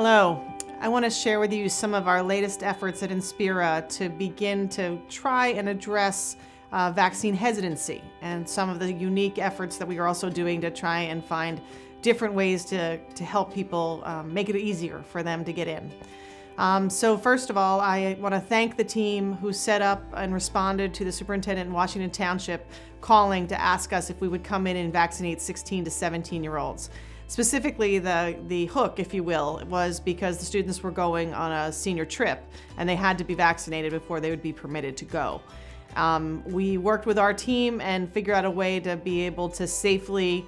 Hello. I want to share with you some of our latest efforts at Inspira to begin to try and address vaccine hesitancy and some of the unique efforts that we are also doing to try and find different ways to help people make it easier for them to get in. So first of all, I want to thank the team who set up and responded to the superintendent in Washington Township calling to ask us if we would come in and vaccinate 16 to 17-year-olds. Specifically, the hook, if you will, was because the students were going on a senior trip and they had to be vaccinated before they would be permitted to go. We worked with our team and figured out a way to be able to safely,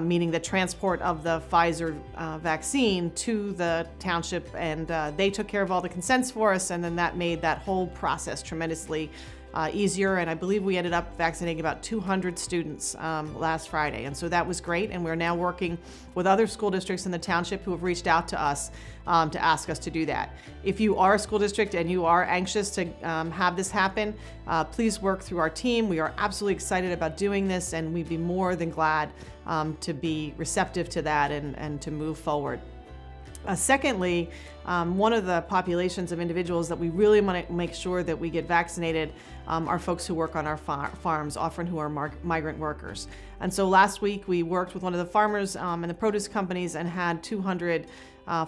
meaning the transport of the Pfizer vaccine to the township, and they took care of all the consents for us, and then that made that whole process tremendously easier, and I believe we ended up vaccinating about 200 students last Friday, and so that was great, and we're now working with other school districts in the township who have reached out to us to ask us to do that. If you are a school district and you are anxious to have this happen, please work through our team. We are absolutely excited about doing this, and we'd be more than glad to be receptive to that and to move forward. Secondly, one of the populations of individuals that we really want to make sure that we get vaccinated are folks who work on our farms, often who are migrant workers. And so last week we worked with one of the farmers and the produce companies and had 200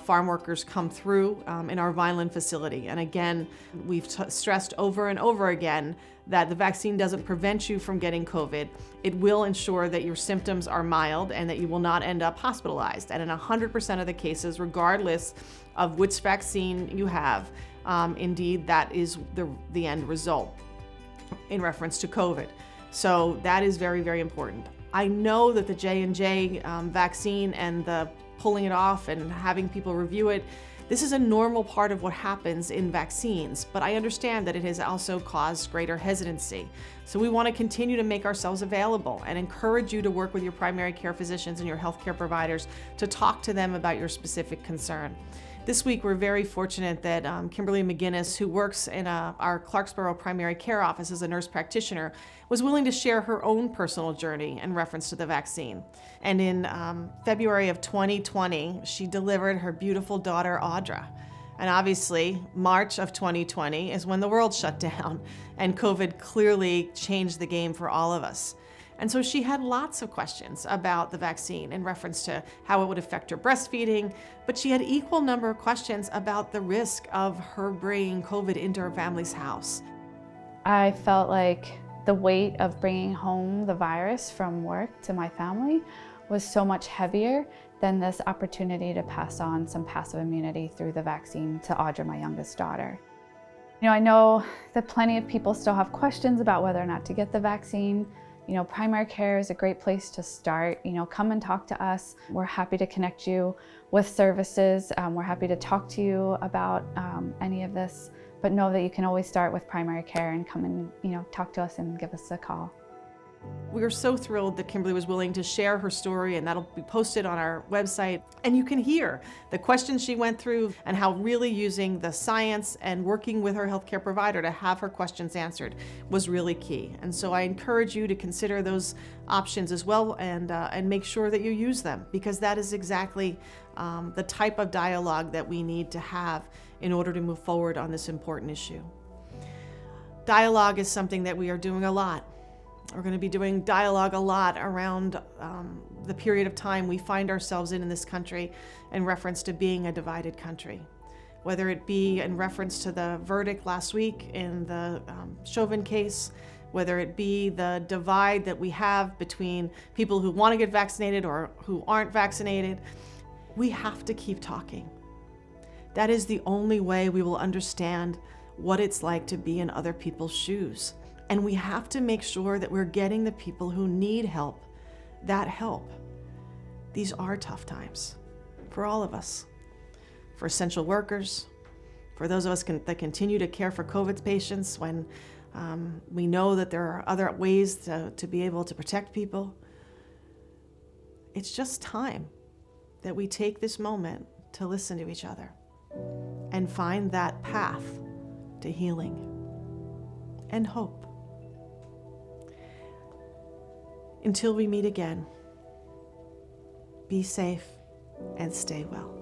farm workers come through in our Vineland facility. And again, we've stressed over and over again that the vaccine doesn't prevent you from getting COVID. It will ensure that your symptoms are mild and that you will not end up hospitalized. And in 100% of the cases, regardless of which vaccine you have, indeed, that is the end result in reference to COVID. So that is very, very important. I know that the J&J vaccine and the pulling it off and having people review it, this is a normal part of what happens in vaccines, but I understand that it has also caused greater hesitancy. So we want to continue to make ourselves available and encourage you to work with your primary care physicians and your healthcare providers to talk to them about your specific concern. This week, we're very fortunate that Kimberly McGinnis, who works in our Clarksboro primary care office as a nurse practitioner, was willing to share her own personal journey in reference to the vaccine. And in February of 2020, she delivered her beautiful daughter, Audra. And obviously, March of 2020 is when the world shut down, and COVID clearly changed the game for all of us. And so she had lots of questions about the vaccine in reference to how it would affect her breastfeeding, but she had equal number of questions about the risk of her bringing COVID into her family's house. I felt like the weight of bringing home the virus from work to my family was so much heavier than this opportunity to pass on some passive immunity through the vaccine to Audra, my youngest daughter. I know that plenty of people still have questions about whether or not to get the vaccine. Primary care is a great place to start. Come and talk to us. We're happy to connect you with services. We're happy to talk to you about any of this, but know that you can always start with primary care and come and talk to us and give us a call. We are so thrilled that Kimberly was willing to share her story, and that'll be posted on our website. And you can hear the questions she went through and how really using the science and working with her healthcare provider to have her questions answered was really key. And so I encourage you to consider those options as well and make sure that you use them, because that is exactly the type of dialogue that we need to have in order to move forward on this important issue. Dialogue is something that we are doing a lot. We're going to be doing dialogue a lot around the period of time we find ourselves in this country in reference to being a divided country. Whether it be in reference to the verdict last week in the Chauvin case, whether it be the divide that we have between people who want to get vaccinated or who aren't vaccinated, we have to keep talking. That is the only way we will understand what it's like to be in other people's shoes. And we have to make sure that we're getting the people who need help that help. These are tough times for all of us, for essential workers, for those of us that continue to care for COVID patients when we know that there are other ways to be able to protect people. It's just time that we take this moment to listen to each other and find that path to healing and hope. Until we meet again, be safe and stay well.